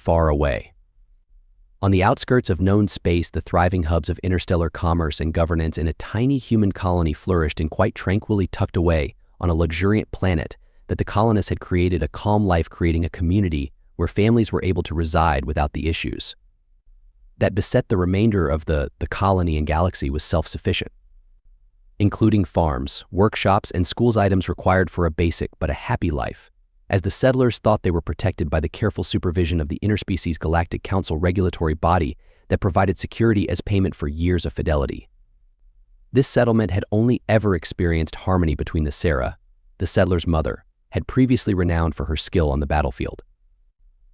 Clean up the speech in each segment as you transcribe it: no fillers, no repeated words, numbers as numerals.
far away. On the outskirts of known space, the thriving hubs of interstellar commerce and governance in a tiny human colony flourished and quite tranquilly tucked away on a luxuriant planet that the colonists had created a calm life, creating a community where families were able to reside without the issues that beset the remainder of the colony and galaxy was self-sufficient, including farms, workshops, and schools, items required for a basic but a happy life, as the settlers thought they were protected by the careful supervision of the Interspecies Galactic Council regulatory body that provided security as payment for years of fidelity. This settlement had only ever experienced harmony between Sarah, the settler's mother, had previously renowned for her skill on the battlefield.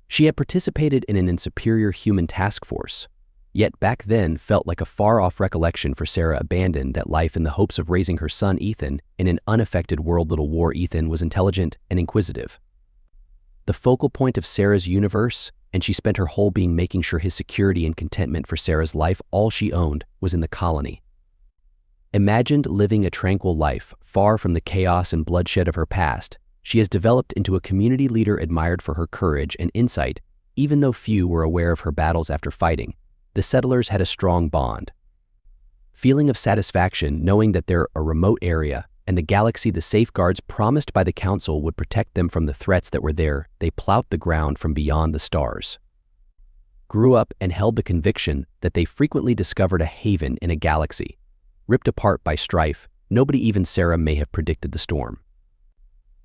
She had participated in an superior human task force, yet back then felt like a far-off recollection for Sarah, abandoned that life in the hopes of raising her son Ethan in an unaffected world. Little war. Ethan was intelligent and inquisitive, the focal point of Sarah's universe, and she spent her whole being making sure his security and contentment for Sarah's life. All she owned was in the colony. Imagined living a tranquil life, far from the chaos and bloodshed of her past, she has developed into a community leader admired for her courage and insight. Even though few were aware of her battles after fighting, the settlers had a strong bond. Feeling of satisfaction knowing that they're a remote area and the galaxy, the safeguards promised by the council would protect them from the threats that were there, they plowed the ground from beyond the stars. Grew up and held the conviction that they frequently discovered a haven in a galaxy, ripped apart by strife. Nobody, even Sarah, may have predicted the storm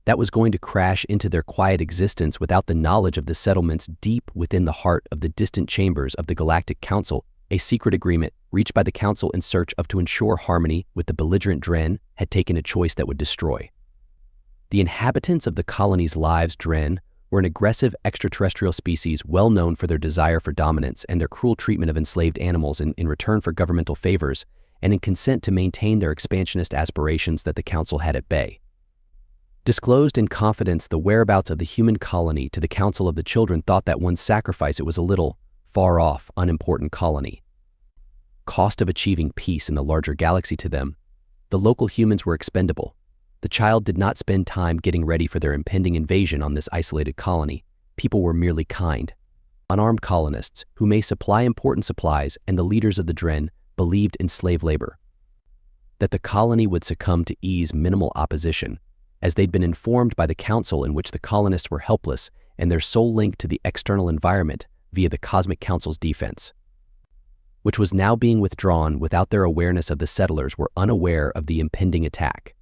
that was going to crash into their quiet existence without the knowledge of the settlements deep within the heart of the distant chambers of the Galactic Council. A secret agreement reached by the Council in search of to ensure harmony with the belligerent Dren had taken a choice that would destroy the inhabitants of the colony's lives. Dren were an aggressive extraterrestrial species well known for their desire for dominance and their cruel treatment of enslaved animals in return for governmental favors and in consent to maintain their expansionist aspirations that the Council had at bay. Disclosed in confidence the whereabouts of the human colony to the Council of the Children, thought that one sacrifice it was a little, far-off, unimportant colony. Cost of achieving peace in the larger galaxy to them, the local humans were expendable. The child did not spend time getting ready for their impending invasion on this isolated colony. People were merely kind, unarmed colonists who may supply important supplies, and the leaders of the Dren believed in slave labor, that the colony would succumb to ease minimal opposition, as they'd been informed by the Council, in which the colonists were helpless and their sole link to the external environment via the Cosmic Council's defense, which was now being withdrawn without their awareness. Of the settlers were unaware of the impending attack.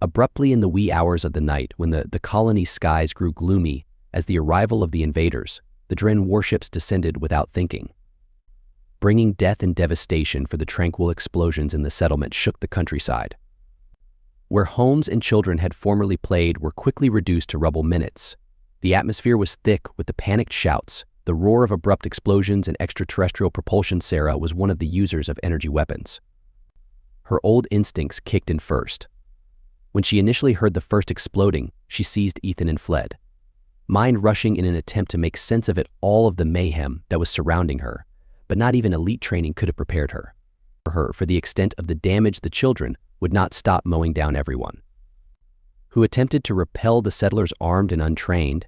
Abruptly in the wee hours of the night, when the colony's skies grew gloomy as the arrival of the invaders, the Dren warships descended without thinking, bringing death and devastation. For the tranquil explosions in the settlement shook the countryside. Where homes and children had formerly played were quickly reduced to rubble. Minutes. The atmosphere was thick with the panicked shouts, the roar of abrupt explosions and extraterrestrial propulsion. Sarah was one of the users of energy weapons. Her old instincts kicked in first. When she initially heard the first exploding, she seized Ethan and fled, mind rushing in an attempt to make sense of it all, of the mayhem that was surrounding her. But not even elite training could have prepared her for the extent of the damage. The children would not stop mowing down everyone who attempted to repel the settlers, armed and untrained.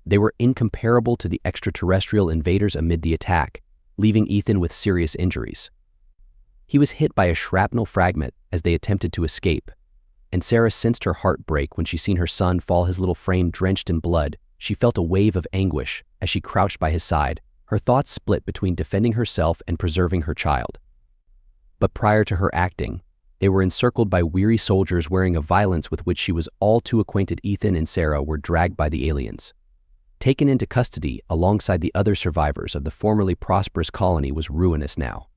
They were incomparable to the extraterrestrial invaders amid the attack, leaving Ethan with serious injuries. He was hit by a shrapnel fragment as they attempted to escape, and Sarah sensed her heart break when she seen her son fall, his little frame drenched in blood. She felt a wave of anguish as she crouched by his side, her thoughts split between defending herself and preserving her child. But prior to her acting, they were encircled by weary soldiers wearing a violence with which she was all too acquainted. Ethan and Sarah were dragged by the aliens, taken into custody alongside the other survivors of the formerly prosperous colony. Was ruinous now.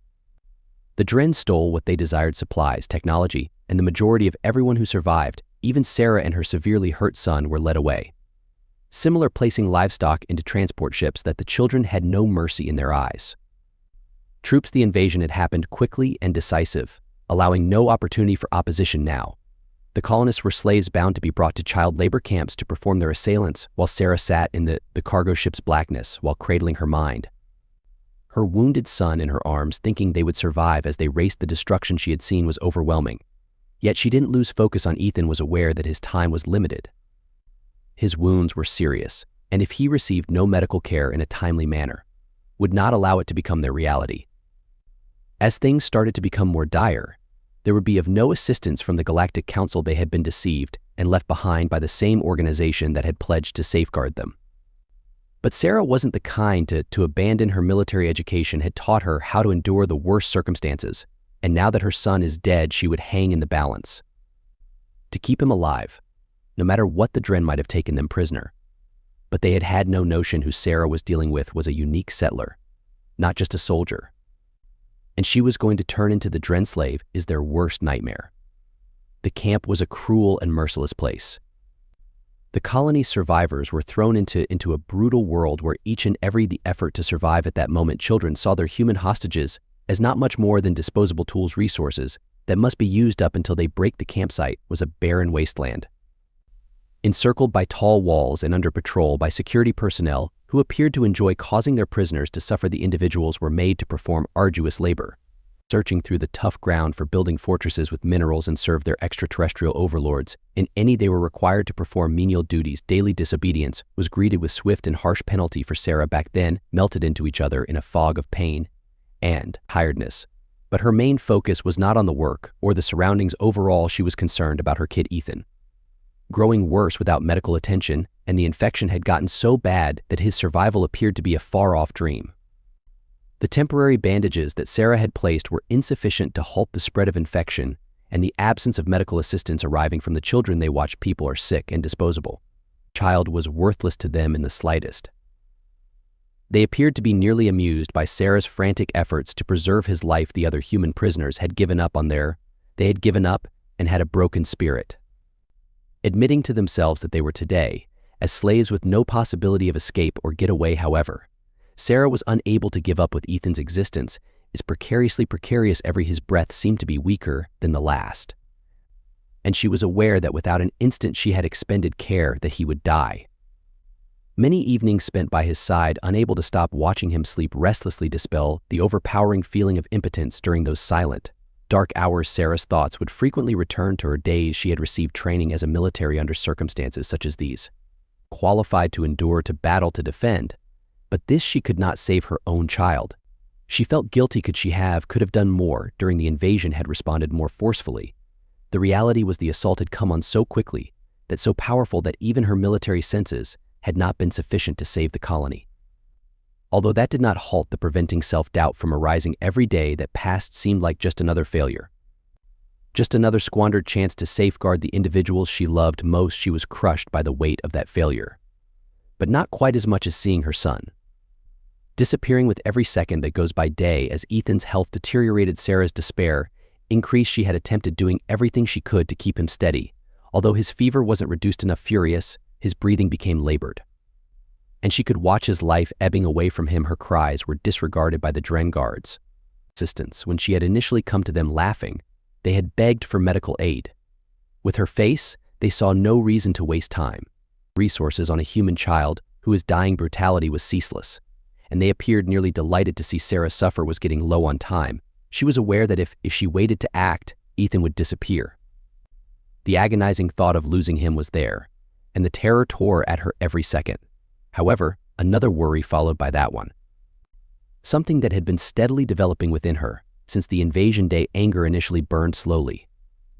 The Dren stole what they desired: supplies, technology, and the majority of everyone who survived. Even Sarah and her severely hurt son were led away, similar placing livestock into transport ships. That the children had no mercy in their eyes. Troops. The invasion had happened quickly and decisive, allowing no opportunity for opposition now. The colonists were slaves bound to be brought to child labor camps to perform their assailants, while Sarah sat in the cargo ship's blackness while cradling her mind, her wounded son in her arms, thinking they would survive as they raced. The destruction she had seen was overwhelming. Yet she didn't lose focus on Ethan, was aware that his time was limited. His wounds were serious, and if he received no medical care in a timely manner, would not allow it to become their reality. As things started to become more dire, there would be of no assistance from the Galactic Council. They had been deceived and left behind by the same organization that had pledged to safeguard them. But Sarah wasn't the kind to abandon her military education had taught her how to endure the worst circumstances, and now that her son is dead, she would hang in the balance. To keep him alive, no matter what the Dren might have taken them prisoner. But they had had no notion who Sarah was dealing with was a unique settler, not just a soldier. And she was going to turn into the Dren slave is their worst nightmare. The camp was a cruel and merciless place. The colony's survivors were thrown into a brutal world where each and every the effort to survive at that moment. Children saw their human hostages as not much more than disposable tools, resources that must be used up until they break. The campsite was a barren wasteland, encircled by tall walls and under patrol by security personnel who appeared to enjoy causing their prisoners to suffer. The individuals were made to perform arduous labor, searching through the tough ground for building fortresses with minerals and serve their extraterrestrial overlords. In any they were required to perform menial duties. Daily disobedience was greeted with swift and harsh penalty. For Sarah back then melted into each other in a fog of pain and tiredness. But her main focus was not on the work or the surroundings. Overall, she was concerned about her kid Ethan, growing worse without medical attention, and the infection had gotten so bad that his survival appeared to be a far-off dream. The temporary bandages that Sarah had placed were insufficient to halt the spread of infection, and the absence of medical assistance arriving from the children they watched. People are sick and disposable. The child was worthless to them in the slightest. They appeared to be nearly amused by Sarah's frantic efforts to preserve his life. The other human prisoners had given up and had a broken spirit. Admitting to themselves that they were today as slaves with no possibility of escape or getaway. However, Sarah was unable to give up with Ethan's existence is precariously precarious. His breath seemed to be weaker than the last, and she was aware that without an instant she had expended care that he would die. Many evenings spent by his side, unable to stop watching him sleep restlessly, dispel the overpowering feeling of impotence. During those silent, dark hours, Sarah's thoughts would frequently return to her days. She had received training as a military under circumstances such as these, qualified to endure, to battle, to defend. But this she could not save her own child. She felt guilty. Could have done more. During the invasion, had responded more forcefully. The reality was the assault had come on so quickly, that so powerful that even her military senses had not been sufficient to save the colony. Although that did not halt the preventing self-doubt from arising every day that passed seemed like just another failure. Just another squandered chance to safeguard the individuals she loved most. She was crushed by the weight of that failure, but not quite as much as seeing her son disappearing with every second that goes by. Day as Ethan's health deteriorated, Sarah's despair increased. She had attempted doing everything she could to keep him steady. Although his fever wasn't reduced enough, furious, his breathing became labored, and she could watch his life ebbing away from him. Her cries were disregarded by the Dren guards. Assistance. When she had initially come to them laughing, they had begged for medical aid. With her face, they saw no reason to waste time. Resources on a human child who was dying. Brutality was ceaseless, and they appeared nearly delighted to see Sarah suffer. Was getting low on time. She was aware that if she waited to act, Ethan would disappear. The agonizing thought of losing him was there, and the terror tore at her every second. However, another worry followed by that one. Something that had been steadily developing within her since the invasion day. Anger initially burned slowly,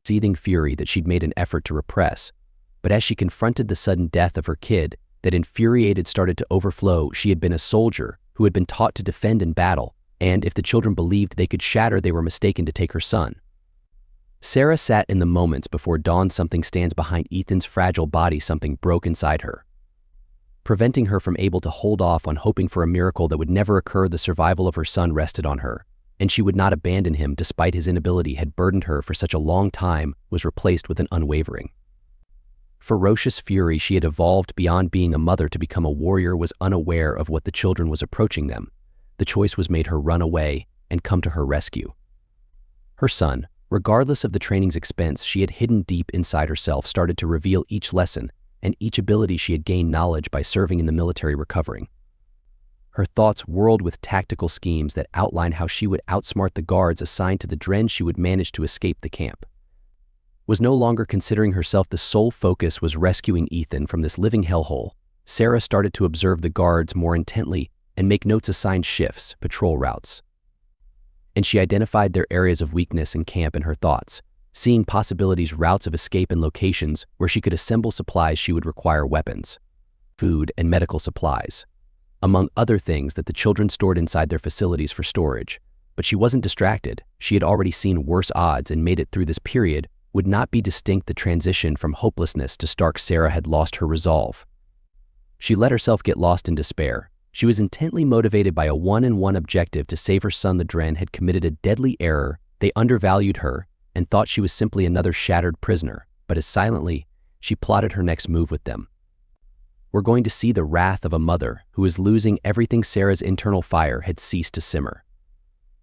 seething fury that she'd made an effort to repress. But as she confronted the sudden death of her kid, that infuriated started to overflow. She had been a soldier who had been taught to defend in battle, and if the children believed they could shatter, they were mistaken to take her son. Sarah sat in the moments before dawn. Something stands behind Ethan's fragile body. Something broke inside her, preventing her from able to hold off on hoping for a miracle that would never occur. The survival of her son rested on her, and she would not abandon him despite his inability. Had burdened her for such a long time was replaced with an unwavering, ferocious fury. She had evolved beyond being a mother to become a warrior. Was unaware of what the children was approaching them. The choice was made: her run away and come to her rescue. Her son, regardless of the training's expense she had hidden deep inside herself, started to reveal each lesson and each ability she had gained knowledge by serving in the military. Recovering, her thoughts whirled with tactical schemes that outlined how she would outsmart the guards assigned to the Dren. She would manage to escape the camp. Was no longer considering herself the sole focus, was rescuing Ethan from this living hellhole. Sarah started to observe the guards more intently and make notes assigned shifts, patrol routes. And she identified their areas of weakness in camp in her thoughts, seeing possibilities, routes of escape, and locations where she could assemble supplies she would require: weapons, food, and medical supplies, among other things that the children stored inside their facilities for storage. But she wasn't distracted. She had already seen worse odds and made it through this period. Would not be distinct. The transition from hopelessness to stark. Sarah had lost her resolve. She let herself get lost in despair. She was intently motivated by a one-on-one objective to save her son. The Dren had committed a deadly error. They undervalued her and thought she was simply another shattered prisoner. But as silently, she plotted her next move with them. We're going to see the wrath of a mother who is losing everything. Sarah's internal fire had ceased to simmer.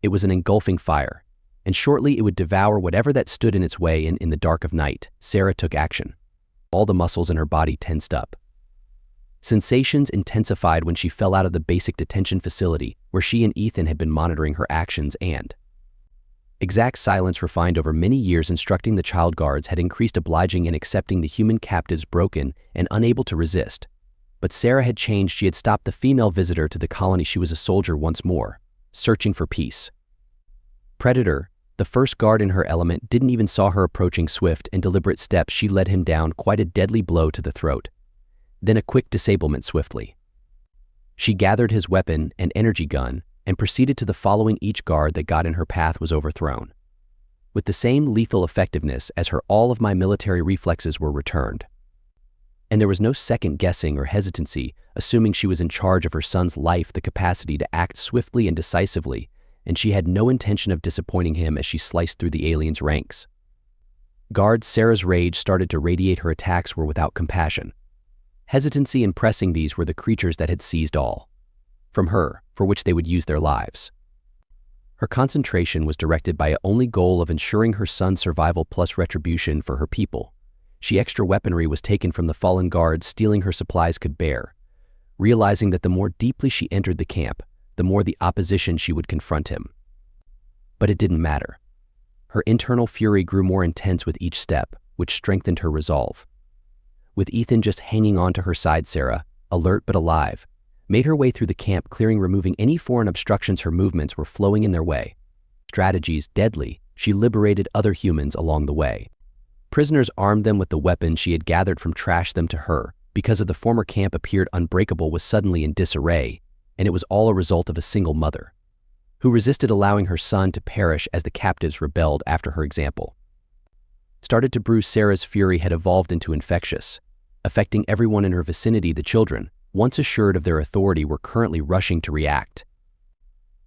It was an engulfing fire, and shortly it would devour whatever that stood in its way. In the dark of night, Sarah took action. All the muscles in her body tensed up. Sensations intensified when she fell out of the basic detention facility where she and Ethan had been monitoring her actions, and exact silence refined over many years instructing the child guards had increased, obliging and accepting the human captives, broken and unable to resist. But Sarah had changed. She had stopped the female visitor to the colony. She was a soldier once more, searching for peace. Predator, the first guard in her element, didn't even saw her approaching. Swift and deliberate steps, she led him down, quite a deadly blow to the throat. Then a quick disablement. Swiftly, she gathered his weapon and energy gun and proceeded to the following. Each guard that got in her path was overthrown. With the same lethal effectiveness as her, all of my military reflexes were returned. And there was no second guessing or hesitancy, assuming she was in charge of her son's life, the capacity to act swiftly and decisively, and she had no intention of disappointing him as she sliced through the alien's ranks. Guards, Sarah's rage started to radiate. Her attacks were without compassion. Hesitancy and pressing, these were the creatures that had seized all from her, for which they would use their lives. Her concentration was directed by an only goal of ensuring her son's survival plus retribution for her people. Extra weaponry was taken from the fallen guards, stealing her supplies could bear. Realizing that the more deeply she entered the camp, the more the opposition she would confront him. But it didn't matter. Her internal fury grew more intense with each step, which strengthened her resolve. With Ethan just hanging on to her side, Sarah, alert but alive, made her way through the camp, clearing, removing any foreign obstructions. Her movements were flowing in their way. Strategies deadly, she liberated other humans along the way. Prisoners, armed them with the weapons she had gathered from trash them to her, because of the former camp appeared unbreakable, was suddenly in disarray, and it was all a result of a single mother, who resisted allowing her son to perish as the captives rebelled after her example. Started to brew. Sarah's fury had evolved into infectious, affecting everyone in her vicinity. The children, once assured of their authority, were currently rushing to react.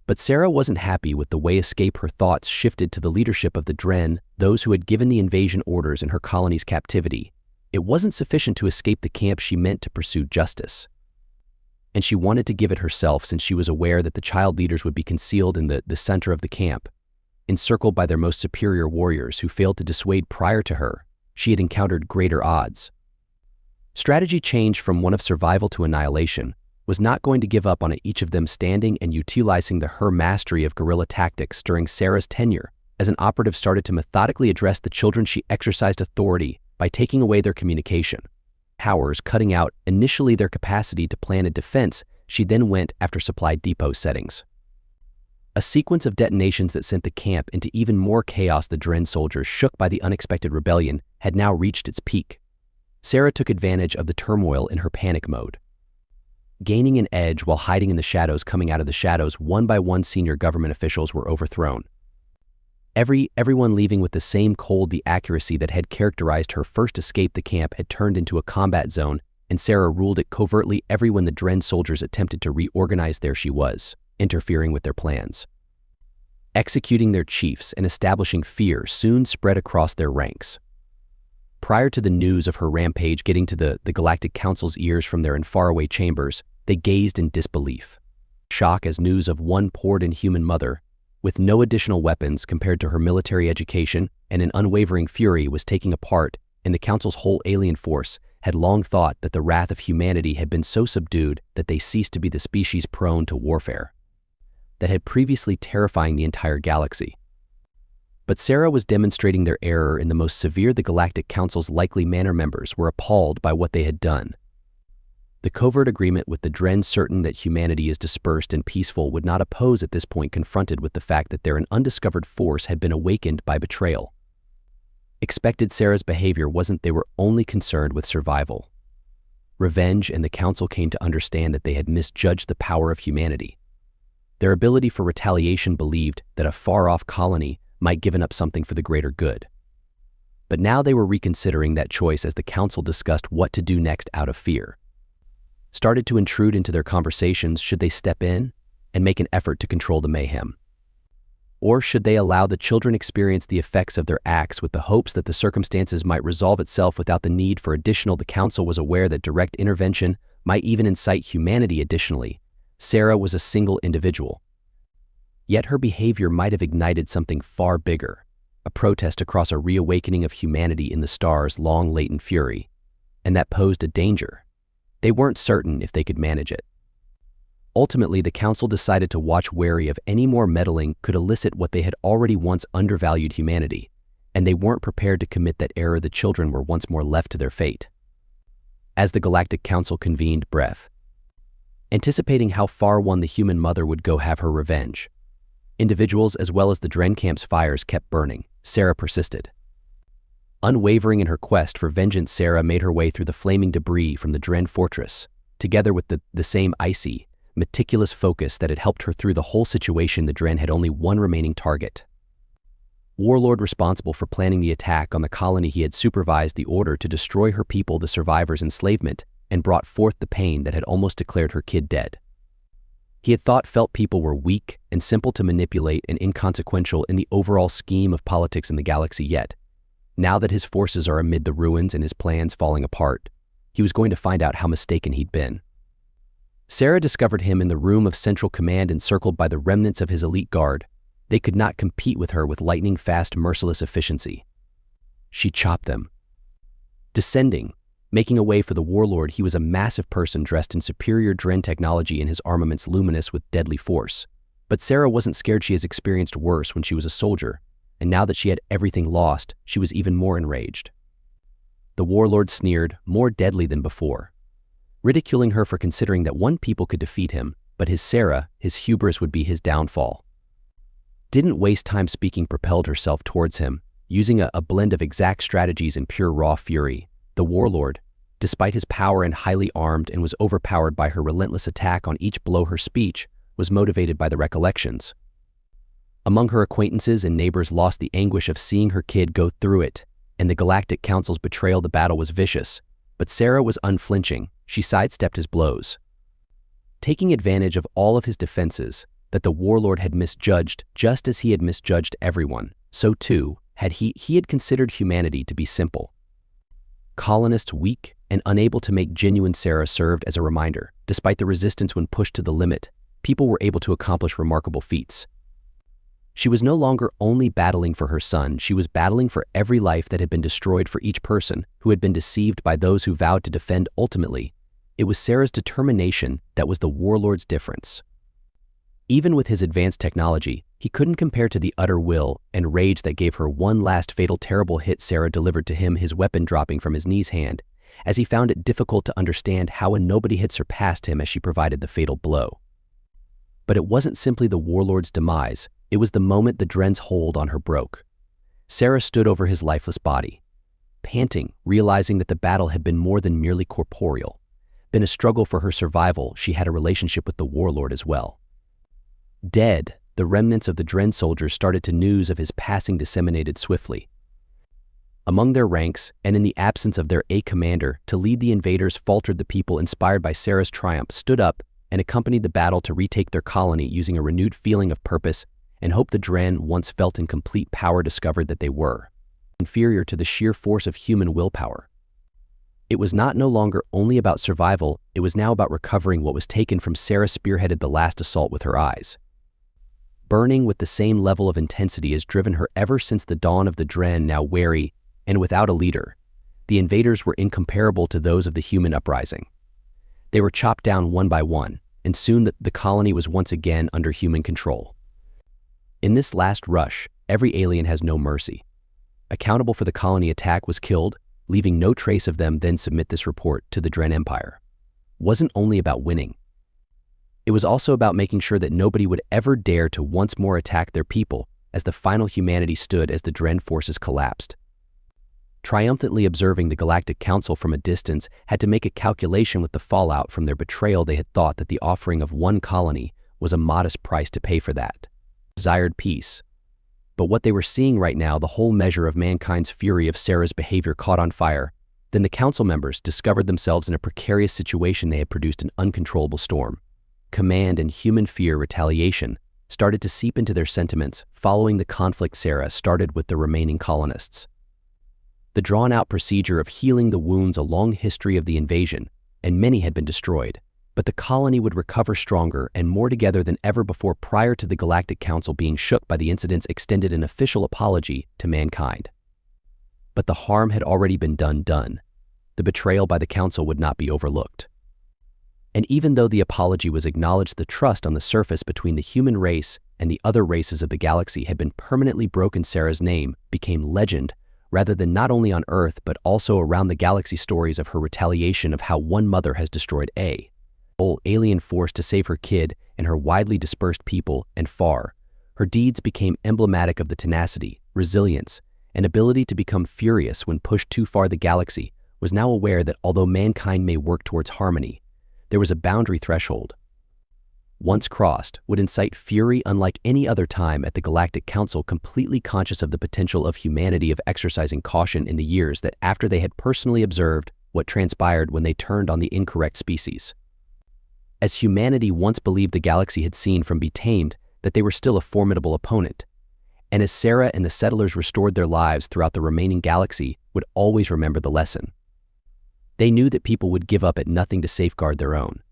But Sarah wasn't happy with the way escape. Her thoughts shifted to the leadership of the Dren, those who had given the invasion orders in her colony's captivity. It wasn't sufficient to escape the camp. She meant to pursue justice. And she wanted to give it herself, since she was aware that the child leaders would be concealed in the center of the camp, encircled by their most superior warriors who failed to dissuade. Prior to her, she had encountered greater odds. Strategy changed from one of survival to annihilation, was not going to give up on it. Each of them standing and utilizing her mastery of guerrilla tactics. During Sarah's tenure as an operative, started to methodically address the children. She exercised authority by taking away their communication powers, cutting out initially their capacity to plan a defense. She then went after supply depot settings. A sequence of detonations that sent the camp into even more chaos. The Dren soldiers, shook by the unexpected rebellion, had now reached its peak. Sarah took advantage of the turmoil in her panic mode, gaining an edge while hiding in the shadows. Coming out of the shadows, one by one, senior government officials were overthrown. Everyone leaving with the same cold. The accuracy that had characterized her first escape. The camp had turned into a combat zone, and Sarah ruled it covertly. When the Dren soldiers attempted to reorganize, there she was, interfering with their plans. Executing their chiefs and establishing fear soon spread across their ranks. Prior to the news of her rampage getting to the Galactic Council's ears from their faraway chambers, they gazed in disbelief. Shock as news of one poured in. Human mother, with no additional weapons compared to her military education and an unwavering fury, was taking a part in the Council's whole alien force, had long thought that the wrath of humanity had been so subdued that they ceased to be the species prone to warfare that had previously terrifying the entire galaxy. But Sarah was demonstrating their error in the most severe. The Galactic Council's likely manor members were appalled by what they had done. The covert agreement with the Dren, certain that humanity is dispersed and peaceful, would not oppose at this point, confronted with the fact that an undiscovered force had been awakened by betrayal. Expected Sarah's behavior wasn't. They were only concerned with survival. Revenge, and the Council came to understand that they had misjudged the power of humanity. Their ability for retaliation, believed that a far-off colony might give up something for the greater good. But now they were reconsidering that choice as the Council discussed what to do next out of fear. Started to intrude into their conversations. Should they step in and make an effort to control the mayhem? Or should they allow the children experience the effects of their acts with the hopes that the circumstances might resolve itself without the need for additional? The Council was aware that direct intervention might even incite humanity. Additionally, Sarah was a single individual. Yet her behavior might have ignited something far bigger, a protest across a reawakening of humanity in the stars' long latent fury, and that posed a danger. They weren't certain if they could manage it. Ultimately, the Council decided to watch, wary of any more meddling could elicit what they had already once undervalued humanity, and they weren't prepared to commit that error. The children were once more left to their fate. As the Galactic Council convened, breath, anticipating how far one the human mother would go have her revenge. Individuals as well as the Dren camp's fires kept burning. Sarah persisted. Unwavering in her quest for vengeance, Sarah made her way through the flaming debris from the Dren fortress, together with the same icy, meticulous focus that had helped her through the whole situation. The Dren had only one remaining target. Warlord responsible for planning the attack on the colony. He had supervised the order to destroy her people, the survivors' enslavement, and brought forth the pain that had almost declared her kid dead. He had felt people were weak and simple to manipulate and inconsequential in the overall scheme of politics in the galaxy. Yet, now that his forces are amid the ruins and his plans falling apart, he was going to find out how mistaken he'd been. Sarah discovered him in the room of Central Command, encircled by the remnants of his elite guard. They could not compete with her with lightning-fast, merciless efficiency. She chopped them. Descending, making a way for the warlord, he was a massive person dressed in superior Dren technology and his armaments luminous with deadly force. But Sarah wasn't scared. She has experienced worse when she was a soldier, and now that she had everything lost, she was even more enraged. The warlord sneered, more deadly than before, ridiculing her for considering that one people could defeat him, but his hubris would be his downfall. Didn't waste time speaking, propelled herself towards him, using a blend of exact strategies and pure raw fury. The warlord, despite his power and highly armed, and was overpowered by her relentless attack on each blow. Her speech was motivated by the recollections. Among her acquaintances and neighbors lost the anguish of seeing her kid go through it, and the Galactic Council's betrayal. The battle was vicious, but Sarah was unflinching. She sidestepped his blows, taking advantage of all of his defenses. That the warlord had misjudged, just as he had misjudged everyone, so too had he had considered humanity to be simple. Colonists weak and unable to make genuine. Sarah served as a reminder. Despite the resistance when pushed to the limit, people were able to accomplish remarkable feats. She was no longer only battling for her son, she was battling for every life that had been destroyed, for each person who had been deceived by those who vowed to defend. Ultimately, it was Sarah's determination that was the warlord's difference. Even with his advanced technology, he couldn't compare to the utter will and rage that gave her one last fatal, terrible hit Sarah delivered to him, his weapon dropping from his knee's hand, as he found it difficult to understand how nobody had surpassed him as she provided the fatal blow. But it wasn't simply the warlord's demise, it was the moment the Dren's hold on her broke. Sarah stood over his lifeless body, panting, realizing that the battle had been more than merely corporeal, been a struggle for her survival. She had a relationship with the warlord as well. Dead, the remnants of the Dren soldiers started to news of his passing disseminated swiftly. Among their ranks, and in the absence of their commander to lead the invaders, faltered the people. Inspired by Sarah's triumph, stood up and accompanied the battle to retake their colony, using a renewed feeling of purpose and hope. The Dren, once felt in complete power, discovered that they were inferior to the sheer force of human willpower. It was no longer only about survival, it was now about recovering what was taken from Sarah. Spearheaded the last assault with her eyes burning with the same level of intensity as driven her ever since the dawn of the Dren. Now wary and without a leader, the invaders were incomparable to those of the human uprising. They were chopped down one by one, and soon the colony was once again under human control. In this last rush, every alien has no mercy. Accountable for the colony attack was killed, leaving no trace of them. Then submit this report to the Dren Empire. wasn't only about winning. It was also about making sure that nobody would ever dare to once more attack their people as the final humanity stood as the Dren forces collapsed. Triumphantly observing the Galactic Council from a distance had to make a calculation with the fallout from their betrayal. They had thought that the offering of one colony was a modest price to pay for that desired peace. But what they were seeing right now, the whole measure of mankind's fury of Sarah's behavior caught on fire. Then the council members discovered themselves in a precarious situation. They had produced an uncontrollable storm. Command and human fear retaliation started to seep into their sentiments following the conflict. Sarah started with the remaining colonists. The drawn-out procedure of healing the wounds, a long history of the invasion, and many had been destroyed. But the colony would recover stronger and more together than ever before. Prior to the Galactic Council being shook by the incidents, extended an official apology to mankind. But the harm had already been done. The betrayal by the Council would not be overlooked. And even though the apology was acknowledged, the trust on the surface between the human race and the other races of the galaxy had been permanently broken. Sarah's name became legend, rather than not only on Earth but also around the galaxy. Stories of her retaliation, of how one mother has destroyed a whole alien force to save her kid and her widely dispersed people, and far. Her deeds became emblematic of the tenacity, resilience, and ability to become furious when pushed too far. The galaxy was now aware that although mankind may work towards harmony, there was a boundary threshold. Once crossed, would incite fury unlike any other time at the Galactic Council, completely conscious of the potential of humanity of exercising caution in the years that after they had personally observed what transpired when they turned on the incorrect species. As humanity once believed the galaxy had seen from Be Tamed that they were still a formidable opponent, and as Sarah and the settlers restored their lives throughout the remaining galaxy, would always remember the lesson. They knew that people would give up at nothing to safeguard their own.